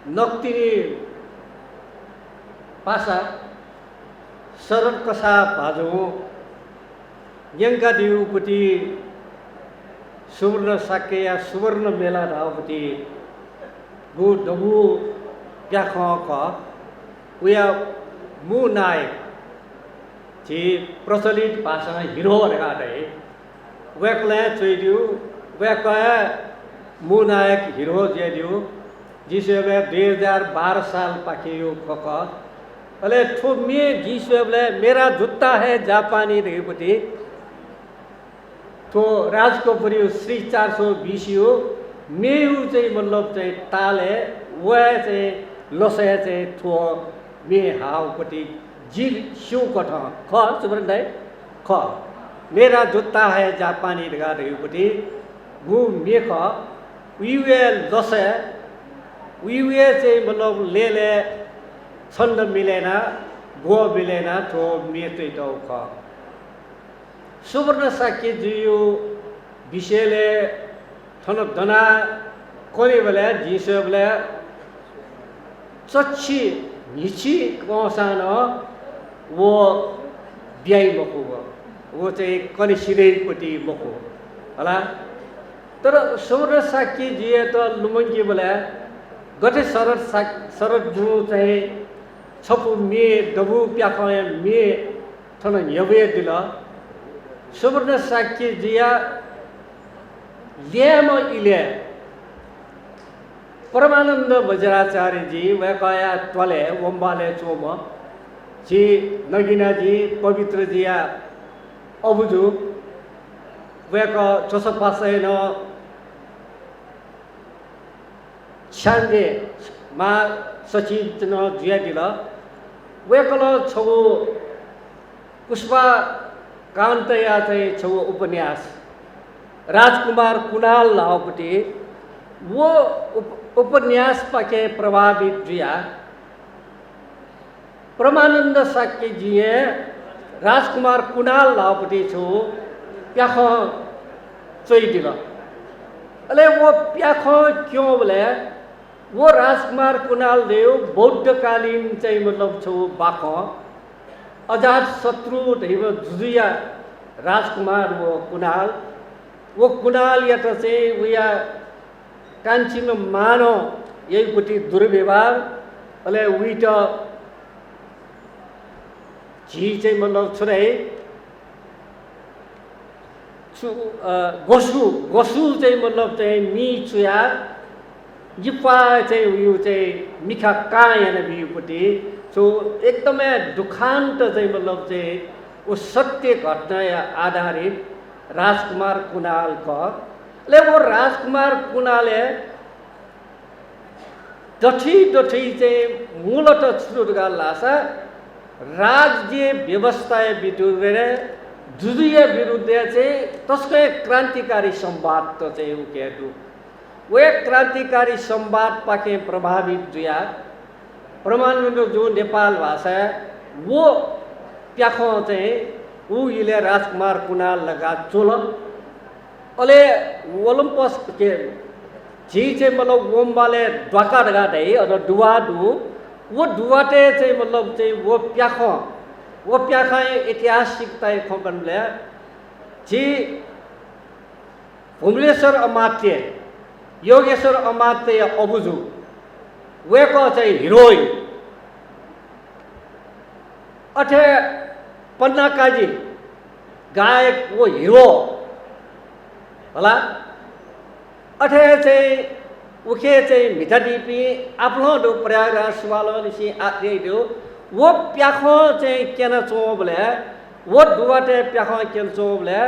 नक्तिनी पासा शरण कसा भाजो यंका दिउपति सुवर्ण साके या सुवर्ण मेला रावपति गु डबु प्याख क उया मु नायक जी प्रचलित भाषा हिरो लगाडे वेकले चोइदिउ वेकया मु नायक हिरो जेदिउ जिसेबे 2012 साल पाकियो कक अले ठो मे जिसेबले मेरा जुत्ता है जापानी रेपति तो राजकोपुरी श्री 420 हो मेउ चाहिँ मतलब चाहिँ ताले वे चाहिँ लसे चाहिँ थो मे हाउपति जी शिव कठ ख सुब्रन ख मेरा जुत्ता है जापानी लगा रेपति गु मे ख उइवे लसे उइवे चाहिँ मतलब ले छन्द मिलेन गो मिलेन तो मे चाहिँ दौ ख सुवर्ण साक्य जियो विषयले थनक दना कोनी बेला जिसबले चच्छी निची कौसान वो ब्याई मको वो चाहिँ कनि सिरेपटी मको होला तर सुवर्ण साक्य जिए त लुमंगी बेला गटे शरद जु चाहिँ छपु मे डबु प्याखय मे थन यबे दिल सुवर्ण साक्य जिया ल्याम इले परमानंद वज्राचार्य जी वैकया त्वले वंबाले चोम जी नगिना जी पवित्र जिया अबुजु वैक चोसपासैन छांगे मा सचिव न जिया दिल वैकल छौ पुष्पा कान्तया चाहिँ छौ उपन्यास राजकुमार कुणाल लाउपति वो उपन्यास पाके प्रभावित जिया परमानंद साक्य जिए राजकुमार कुणाल लाउपति छु प्याख चोइ दिल अले वो प्याख क्यों बोले वो राजकुमार कुणाल देव बौद्धकालीन चाहिँ मतलब छु बाख अजात शत्रु दैव जुजुया राजकुमार वो कुणाल या त चाहिँ उया कान्छीमा मानो यही पुटी दुर्व्यवहार अले उइट झी चाहिँ मतलब छुरै गोसु चाहिँ मतलब चाहिँ मी छुया जिपा चाहिँ उयो चाहिँ मिखा कायन बियुपट्टि सो एकदमै दुखान्त चाहिँ मतलब चाहिँ वो सत्य घटना आधारित राजकुमार कुणाल का ले वो राजकुमार कुणाले दठी चाहिँ मूलतः सुरुगा लासा राज्य व्यवस्था विरुद्ध जुजुय विरुद्ध चाहिँ तस्कै क्रान्तिकारी संवाद त चाहिँ उकेटु वे क्रान्तिकारी संवाद पाके प्रभावित जुया परमानंद जो नेपाल भाषा वो प्याखो चाहिँ ऊ इले राजकुमार कुणाल लगा चोल अले ओलम्पस के जी चाहिँ मतलब वोमबाले ढ्वाका लगा दे अथवा डुवा दु वो डुवाटे चाहिँ मतलब चाहिँ वो प्याखा ऐतिहासिक तय खबरले जी भुमलेश्वर अमात्य योगेश्वर अमात्य अबुजु वेको चाहिँ हिरोइन अठे पन्ना काजी गायक वो हिरो होला अठे चाहिँ उखे चाहिँ मिठाडीपी आफ्नो दो प्रयागराज वालो निसी आते दो वो प्याखो चाहिँ केना चोबले वो दुवाटे प्याखो केन चोबले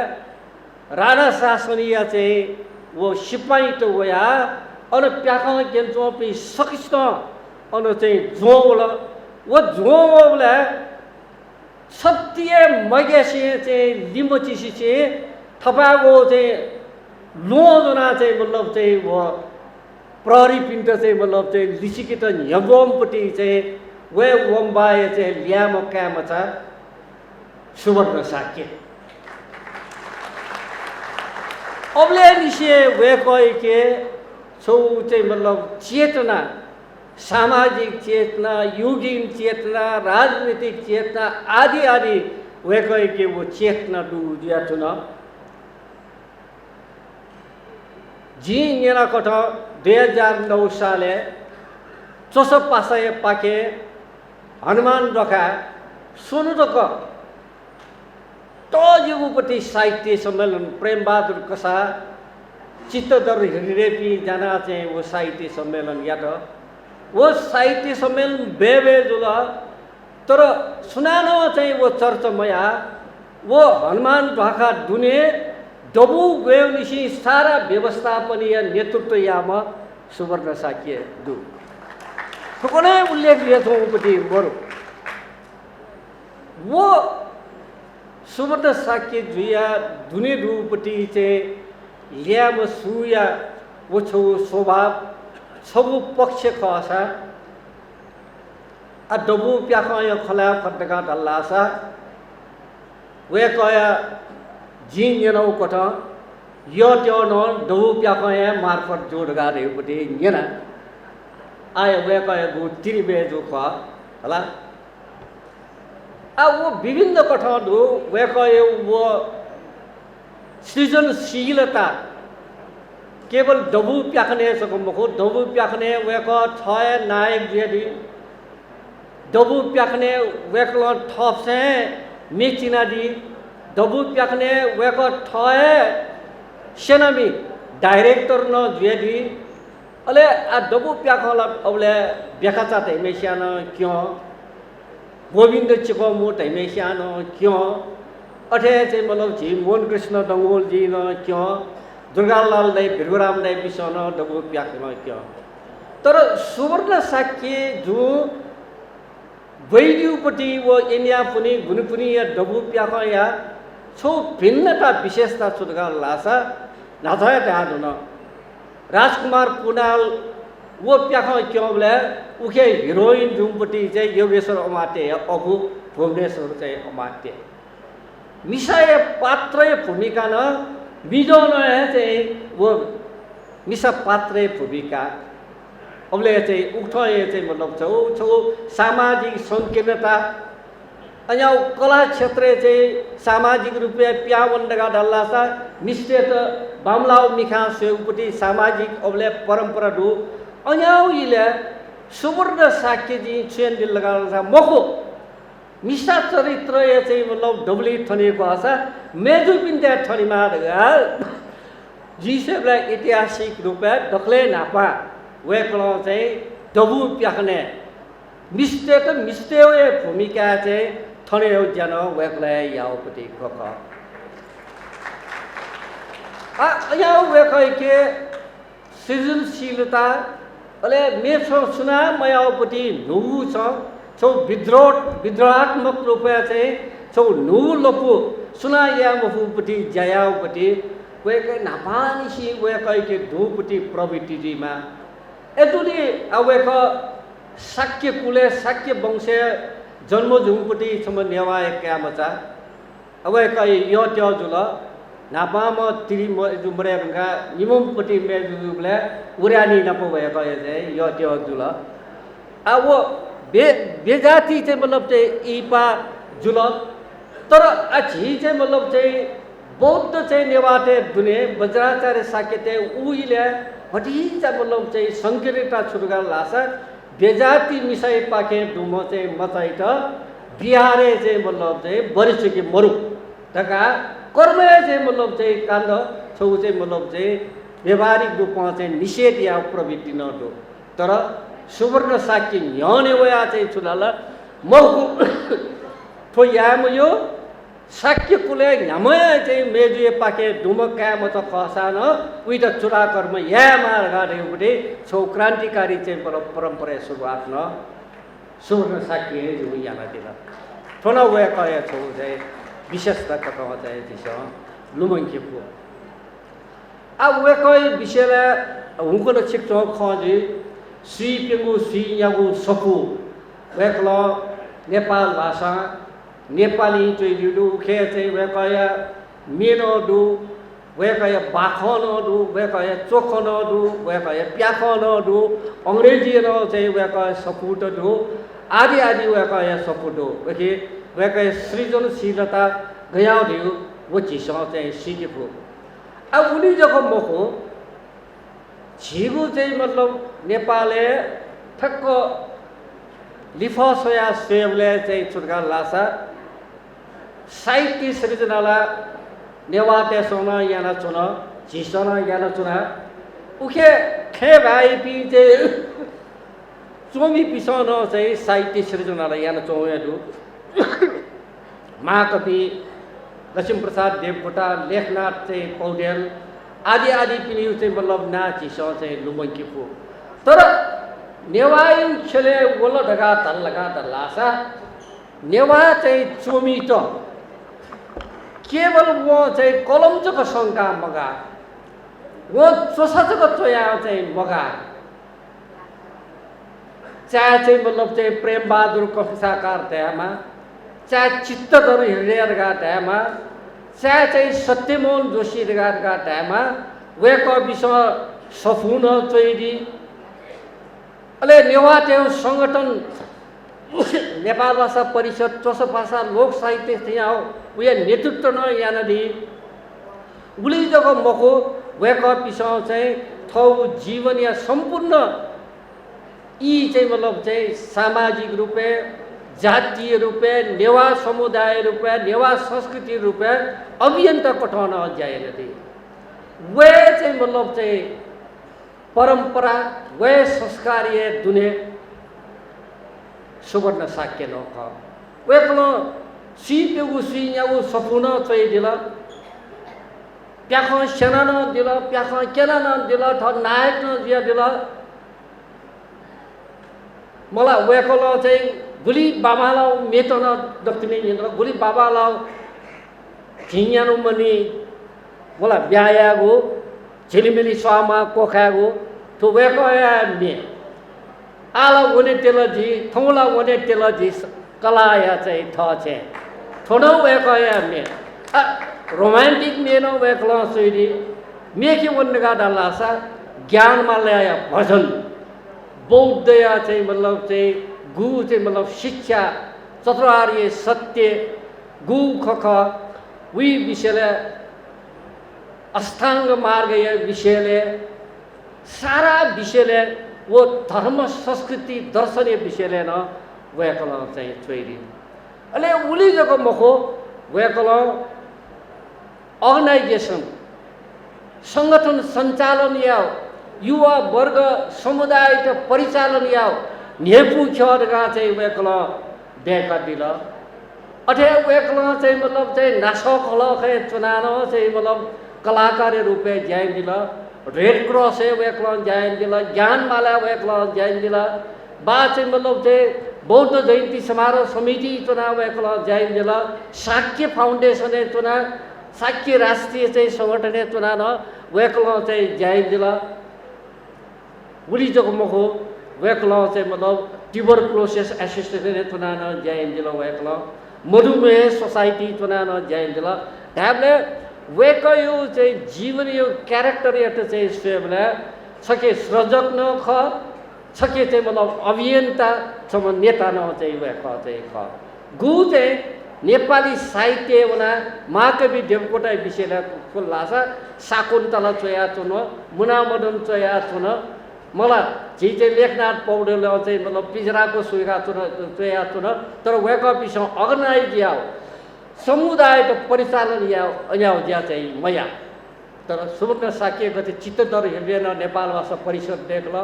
राणा शासनीय चाहिँ वो सिपाही तो वया और प्याखो केन चोपी सकिस्त और चाहिँ जोल वो जोबले सत्य मगेसी चाहिँ लिम्बोचिसी चाहिँ थपागो चाहिँ लोजना चाहिँ मतलब चाहिँ वो प्रहरी पिण्ड चाहिँ मतलब चाहिँ लिसिकित यबोमपट्टि चाहिँ वे वम्बाए चाहिँ ल्याम क्याम छ सुवर्ण साक्य अबले निसे वे कोई के छौ चाहिँ मतलब चेतना सामाजिक चेतना, युगीन चेतना, राजनीतिक चेतना आदि आदि वे कहे कि वो चेतना डू दिया चुना जी नेना कथा 2009 साले चोसो पासाए पाके हनुमान रखा सुनु तो क तो युगपति साहित्य सम्मेलन प्रेम बहादुर कसा चित्तदर हिरेपी जाना चाहिँ वो साहित्य सम्मेलन या तो वो साहित्य सम्मेलन बेबे जुला तर सुनानो चाहिँ वो चर्चामया वो हनुमान ढाका दुने डबु गयो निसी सारा व्यवस्थापनीय नेतृत्व यामा सुवर्ण साक्य दु कुनै उल्लेख यथोपति बरु वो सुवर्ण साक्य जुया दुने दुपति चाहिँ ल्याम सुया वो छौ स्वभाव सबु पक्ष खसा आ डबु प्याखया खला फटका दल्लासा वे कया जिन यनौ कथा यो त्यो न डबु प्याखया मार्फत जोडगा रेपति नेना आय वे कया गु तिरिबे जो ख हला आ वो विभिन्न कथा दु वे कया वो सृजनशीलता केवल डबु प्याखने सकमको डबु प्याखने वे क छय नायक जेदी डबु प्याखने वे क ठप से मेचिना दी डबु प्याखने वे क ठय सेनामी डायरेक्टर न जेदी अले आ डबु प्याखला अबले बेखाचा त मेसियान क्यों गोविंद चिको मोट मेसियान क्यों अठे चाहिँ मतलब जी मोहन कृष्ण डंगोल जी न क्यों दुर्गालाल दाई भिरगुराम दाई विषय न डबु प्याखन क्यों तर सुवर्ण साक्य जो वैद्युपट्टि वो इन्या पुनी गुणपुनी या डबु प्याख या छो भिन्नता विशेषता सुदगा लासा नाथाय त्याद न राजकुमार पुनाल वो प्याख क्यों बोले उखे हिरोइन जुमपट्टि चाहिँ योगेश्वर अमात्य अगु भुवनेश्वर चाहिँ अमात्य मिसाय पात्र भूमिका न बिजोन चाहिँ वो मिसा पात्र भूमिका अबले चाहिँ उठे चाहिँ मतलब छौ सामाजिक संकीर्णता अन्य कला क्षेत्र चाहिँ सामाजिक रूपले प्यावण्डगा डल्लासा मिस्टे त बामलाउ मिखा सेउपट्टि सामाजिक अबले परम्परा दु अन्यले सुवर्ण साक्य जी छेन दिल लगा मखो मिसा चरित्र ये चाहिँ मतलब डबली ठनेको आशा मेजु पिन्ते ठनीमा जीसेबलाई ऐतिहासिक रूपले दखले नापा वे कलो चाहिँ डबु प्याखने मिस्टे त मिस्टेवे भूमिका चाहिँ ठने जन वेकले याउपति गक आ याउ वेकै के सृजनशीलता अले मेछो सुना मयाउपति नुगु छ छौ विद्रोहात्मक रूपले चाहिँ छौ नु लपु सुना या मफुपति जयाउपति वेकै नापानिसी वेकै के धुपति प्रवृत्ति जिमा एतुली अवेक साक्य कुले साक्य वंशे जन्म झुमपट्टि सम नेवाय क्या मचा अवेक यो त्यो जुल नापाम तिरि जुमरे रंगा निममपट्टि मे जुले उरानी नपो भएको चाहिँ यो त्यो जुल आ वो बेजाति चाहिँ मतलब चाहिँ इपा जुल तर अछि चाहिँ मतलब चाहिँ बौद्ध चाहिँ नेवाटे दुने वज्राचार्य साक्यते उइले हटी चाहिँ मतलब चाहिँ संकीर्णता छुटगा लासा बेजाति मिसाई पाके डुमो चाहिँ मचाइ त बिहारे चाहिँ मतलब चाहिँ बरिसके मरु तका कर्म चाहिँ मतलब चाहिँ काण्ड छौ चाहिँ मतलब चाहिँ व्यवहारिक रूपमा चाहिँ निषेध या प्रवृत्ति न दो तर सुवर्ण साक्य न्याउने वया चाहिँ छुलाला मको थो याम यो साक्य कुले न्यामया चाहिँ मेजुए पाके डुमका म त खसान उइ त चुरा कर्म या मार गाडेउपटे छौ क्रान्तिकारी चाहिँ परम्परा सुरुवात न सुवर्ण साक्य जो याना दिला थोना वया कया छौ चाहिँ विशेषता कथा चाहिँ दिस लुमंखेपु आ वे कय विषयले हुनको न छिक्छौ खजी श्री पेगु श्री यागु सफु वेकल नेपाल भाषा नेपाली चाहिँ जुडु खे चाहिँ वेकया मेनो दु वे कहे बाखनहरू वे कहे चोखनहरू वे कहे प्याखनहरू अंग्रेजीनो चाहिँ वे कहे सपुटहरू आदि आदि वे कहे सपुटो वे कहे सृजनशीलता गयाउदियो वो चिसो चाहिँ सिकेको अब उनी जको मको झिगु चाहिँ मतलब नेपालले ठक्क लिफसया सेवले चाहिँ चुर्का लासा साहित्य सृजनाला नेवाते सोना याना चुना झिसना याना चुना उखे खे भाइ पि चाहिँ चोमी पिसन चाहिँ साहित्य सृजनाला याना चौयादु महाकवि लक्ष्मीप्रसाद देवकोटा लेखनाथ चाहिँ पौडेल आदि आदि पनि चाहिँ मतलब ना झिसो चाहिँ लुमङ्कीको तर नेवायु खेले वल ढगा तल्लगा तल्लासा नेवा चाहिँ चोमी त केवल वो चाहिँ कलमचको शङ्का मगा वो चोसाचको चोया चाहिँ मगा चाहे चाहिँ मतलब चाहिँ प्रेमबहादुर कफिसाकार दयामा चाहे चित्तधर हृदयका दयामा चाहे चाहिँ सत्यमोहन जोशी का दयामा वेको विषय सफुन चोइदी अले नेवाते संगठन नेपाल भाषा परिषद चोसो भाषा लोक साहित्य यहाँ उयो नेतृत्व न यानदि उली जगह मको वेको विषय चाहिँ थौ जीवन या सम्पूर्ण यी चाहिँ मतलब चाहिँ सामाजिक रूपे जातीय रूपे नेवा समुदाय रूपे नेवा संस्कृति रूपे अभियन्ता कठाउन जाएन थी वे चाहिँ मतलब चाहिँ परंपरा वे संस्कारीय दुने सुवर्ण साक्य न वे कलो सी पेगु सी याउ सपुना चाहिँ दिला प्याख सेना न दिला प्याख केना न दिला थ नायक न दिया दिला मलाई वे कलो चाहिँ गुली बाबालाउ मेटन दक्षिणी निन्द्र गुली बाबालाउ झिन्यानु मनी मलाई ब्यायागो झिलिमिली स्वामा कोखागो तो वे कया मे आला वने तेलजी थौला वने तेलजी कलाया चाहिँ थ छे थोनो वे कया मे रोमान्टिक मेनो वे कला सोइदी मेकी वनगा डालासा ज्ञान मालया भजन बौद्धया चाहिँ मतलब चाहिँ गु चाहिँ मतलब शिक्षा चतुरार्य सत्य गु खख वी विषयले अष्टांग मार्ग ये विषयले सारा विषयले वो धर्म संस्कृति दर्शनीय विषयले न व्याकल चाहिँ चोइरी अले उली जको मखो व्याकल अर्गनाइजेसन संगठन संचालन या युवा वर्ग समुदाय के परिचालन या नेपु खरगा चाहिँ वेकल देखा दिल अठे वेकल चाहिँ मतलब चाहिँ नासक हल खे चुनानो चाहिँ मतलब कलाकार रूपे जाइन दिल रेड क्रॉस है वेकल जाइन दिल ज्ञानमाला वेकल जाइन दिल बा चाहिँ मतलब चाहिँ बौद्ध जयन्ती समारोह समिति चुनाव वेकल जाइन दिल शाक्य फाउन्डेसन चुनाव शाक्य राष्ट्रिय चाहिँ संगठन चुनाव वेकल चाहिँ जाइन दिल उली जको मखो वेकल चाहिँ मतलब ट्यूबरक्लोसिस एसोसिएसन चुनाव जाइन दिल वेकल मधुमेह सोसाइटी चुनाव जाइन दिल ढाबले वेकयो चाहिँ जीवन यो क्यारेक्टर एट चाहिँ सेवले छके सृजक न ख छके चाहिँ मतलब अभियन्ता सम नेता न चाहिँ वेक चाहिँ ख गु चाहिँ नेपाली साहित्य वना महाकवि देवकोटा विषयले खुल्लासा शाकुन्तला चोया चुन मुनामदन चोया चुन मलाई जी चाहिँ लेखनाथ पौडेल चाहिँ मतलब पिजराको सुइगा चुन चोया चुन तर वेक विषय अर्गनाइज याओ समुदाय तो परिचालन या चाहिँ मया तर सुवर्ण साक्य गते चित्तदर हृदय नेपाल भाषा परिषद देखल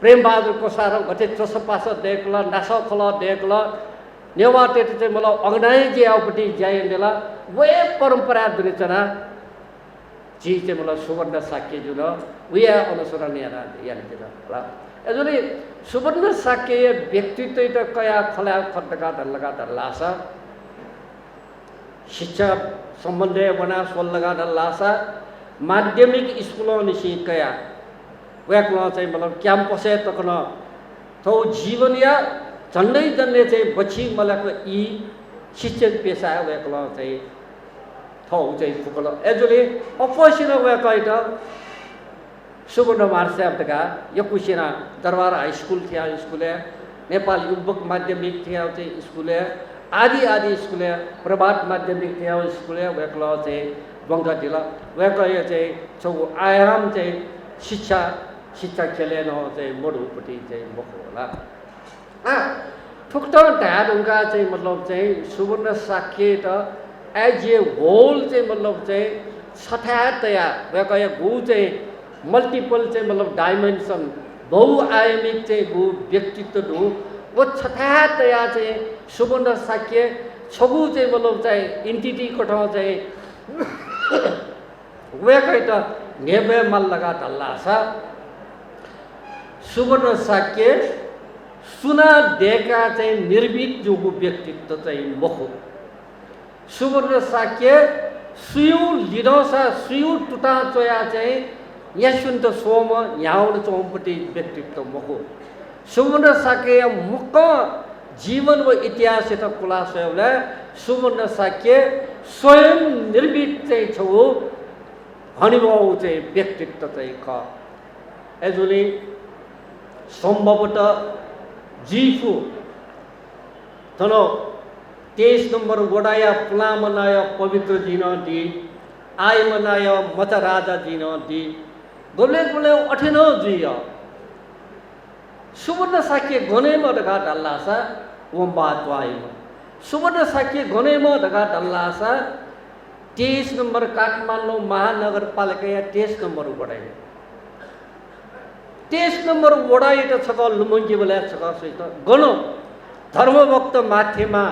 प्रेमबहादुर कोसार गते चोसपास देखल नासखल देखल नेवाटे चाहिँ मतलब अर्गनाइज यापट्टि जाइन देला वे परंपरा दुनिचना जी चाहिँ मतलब सुवर्ण साक्य जुन उया अनुसरण यान दिला ल एजुली सुवर्ण साक्य व्यक्तित्व त कया खला खड्डका लगा लासा शिक्षा संबंधी वना सोलगा लासा माध्यमिक स्कूलों निशी कया वेकलो चाहिँ मतलब क्याम्पस तकन थौ जीवन या झन्डै जन्ने चाहिँ बची मलाको ई शिक्षण पेशा वेकलो चाहिँ ठाउँ चाहिँ फुकल एजुले अपोसिना वेकाइटा सुवर्ण मार्सेप्टका यकुसिना दरबार हाई स्कुल थिया स्कुल नेपाल युवक माध्यमिक थिया चाहिँ स्कुल आदि स्कुल प्रभात माध्यमिक थिया स्कुल वेकल चाहिँ बङ्गा दिला वेकय चाहिँ छौ आयाम चाहिँ शिक्षा खेलेन चाहिँ मोडुपट्टि चाहिँ मको होला ठुक्ट ढाडुङ्गा चाहिँ मतलब चाहिँ सुवर्ण साक्य त एज ए होल चाहिँ मतलब चाहिँ छठातया वेकय गु चाहिँ मल्टिपल चाहिँ मतलब डाइमेन्सन बहुआयामिक चाहिँ गु व्यक्तित्व हो वो छठातया चाहिँ सुवर्ण साक्य छगु चाहिँ मतलब चाहिँ इन्टिटीको ठाउँ चाहिँ वेकै त नेबे मल लगा ढल्ला छ सुवर्ण साक्य सुना देका चाहिँ निर्भीक जोगु व्यक्तित्व चाहिँ मखो सुवर्ण साक्य सुयु लिडोसा सुयु टुटा चोया चाहिँ यशवन्त सोम याउड चौपट्टि व्यक्तित्व मखो सुवर्ण साक्य मुख जीवन व इतिहास त खुलासोले सुवर्ण साक्य स्वयं निर्भीक चाहिँ छौ अनुभव चाहिँ व्यक्तित्व चाहिँ ख एजुली सम्भवतः जीफु तनो 23 नंबर वडाया पुला मनाय पवित्र दिन दी आय मनाय मत राजा दिन दी गोले अठेनो जिय सुवर्ण साक्य गनेम ढका डल्लासा वम्बा द्वाइम सुवर्ण साक्य गनेम ढका डल्लासा 23 नंबर काठमाडौँ महानगरपालिका 23 नंबर वडाय 23 नंबर वडाय त छक लुमङ्गी बेला छक सहित गनो धर्मभक्त माथेमा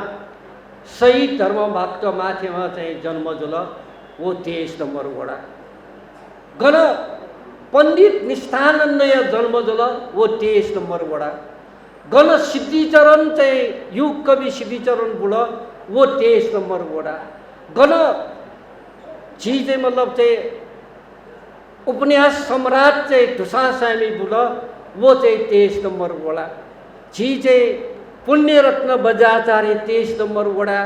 शहीद धर्मभक्त माथेमा चाहिँ जन्म जुल वो 23 नंबर वडा गन पंडित निष्ठानन्दय जन्म जुल वो 23 नंबर वडा गन सिद्धिचरण चाहिँ युग कवि सिद्धिचरण बुल वो 23 नंबर वडा गन जी चाहिँ मतलब चाहिँ उपन्यास सम्राट चाहिँ धुसासामी बुल वो चाहिँ 23 नंबर वडा जी चाहिँ पुण्यरत्न बजाचार्य 23 नंबर वडा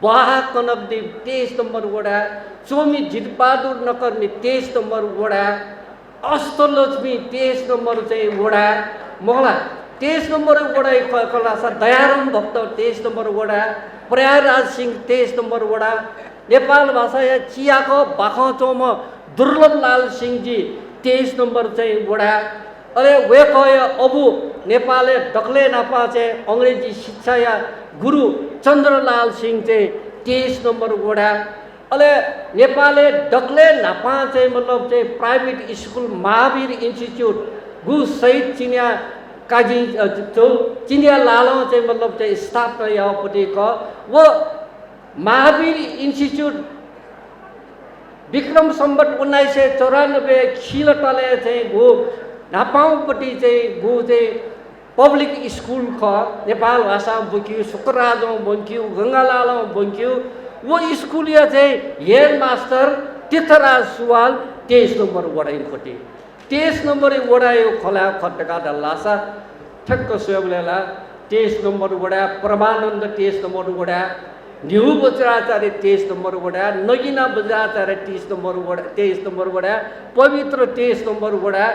बाहा कनकदेव 23 नंबर वडा चोमी जितबहादुर नकर्मी 23 नंबर वडा अष्टलक्ष्मी 23 नंबर चाहिँ वडा मोहला 23 नंबर वडा कलासा दयाराम भक्त 23 नंबर वडा प्रयागराज सिंह 23 नंबर वडा नेपाल भाषा या चियाको बाखचोम दुर्लभ लाल सिंह जी 23 नंबर चाहिँ वडा अरे वे कह अबु नेपाले डक्ले नापा चाहिँ अंग्रेजी शिक्षा या गुरु चन्द्रलाल सिंह चाहिँ 23 नंबर वडा अले नेपाले डक्ले नापा चाहिँ मतलब चाहिँ प्राइवेट स्कूल महावीर इंस्टीट्यूट गु सहित चिनिया काजी चिनिया लालो चाहिँ मतलब चाहिँ स्थापना यापट्टि क वो महावीर इंस्टीट्यूट विक्रम सम्वत 1994 खिलटले चाहिँ गु नापाउपट्टि चाहिँ गु चाहिँ पब्लिक स्कूल ख नेपाल भाषा बोक्यो शुक्रराजौँ बोक्यो गङ्गालालौँ बोक्यो वो स्कूल या चाहिँ हेड मास्टर तीर्थराज सुवाल 23 नंबर वडाइपट्टि 23 नंबर वडा यो खोला खट्टका डल्लासा ठक्क सोबलेला 23 नंबर वडा परमानन्द 23 नंबर वडा न्यू बज्राचार्य 23 नंबर वडा नगिना बज्राचार्य 23 नंबर वडा पवित्र 23 नंबर वडा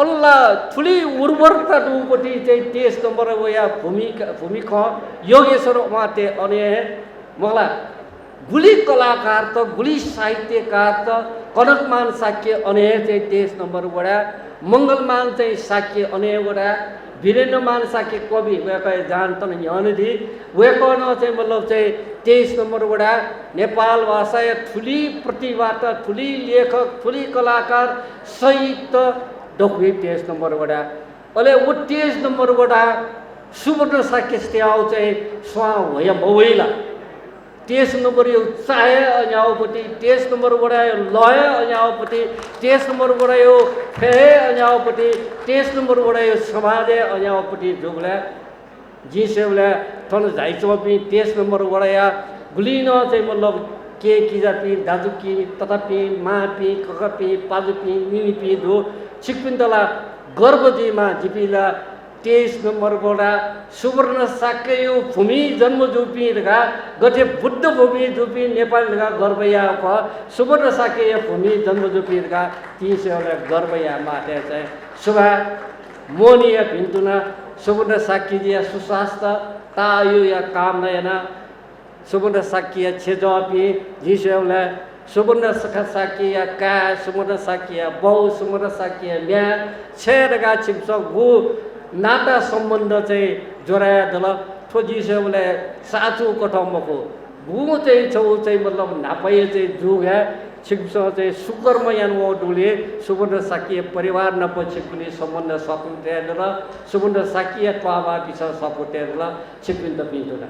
अल्लाह ठुली उर्वरता दुपट्टि चाहिँ 23 नंबर वया भूमिका योगेश्वर उमाते अने मला गुली कलाकार त गुली साहित्यकार त कनकमान साक्य अने चाहिँ 23 नंबर वडा मंगलमान चाहिँ साक्य अने वडा वीरेन्द्रमान साक्य कवि वेकै जानतन यनदि वेकन चाहिँ मतलब चाहिँ 23 नंबर वडा नेपाल भाषा ठुली प्रतिभा त ठुली लेखक ठुली कलाकार साहित्य डोक्वी 23 नंबर वडा अले वो 23 नंबर वडा सुवर्ण साक्य स्त्याउ चाहिँ स्वा होय मवैला 23 नंबर यो चाहे अन्याउपट्टि 23 नंबर वडा यो लय अन्याउपट्टि 23 नंबर वडा यो फेहे अन्याउपट्टि 23 नंबर वडा यो समाजे अन्याउपट्टि जुगला जी सेवला थन झाइचोपि 23 नंबर वडा या गुलिनो चाहिँ मतलब के किजापि दाजुकी तथापि मापि ककपि पाजुपि मिनिपि दो छिकपिन्तला गर्भजीमा जिपिला 23 नंबर गोड़ा सुवर्ण साक्यो भूमि जन्म जुपी लगा गठे बुद्ध भूमि जुपी नेपाल लगा गर्वया को सुवर्ण साक्यो भूमि जन्म जुपी लगा 300 वाला गर्वया माते चाहिँ सुभा मोनिया भिन्तुना सुवर्ण साक्य सुशास्त्र तायो या काम नयना सुवर्ण साक्य छेजपी जिसेउला सुवर्ण साक्य का सुवर्ण साक्य बहु सुवर्ण साक्य म्या छेरगा छिप्स गु नाता सम्बन्ध चाहिँ जोराया दल ठोजिसेउले साचु कठमको गु चाहिँ छौ चाहिँ मतलब नापय चाहिँ जुगा छिप्स चाहिँ सुकर्मयान वो डुले सुवर्ण साक्य परिवार नपछिकुली सम्बन्ध सकुटेर सुवर्ण साक्य पावा पिछ सकुटेर छिपिन्द पिन्टुना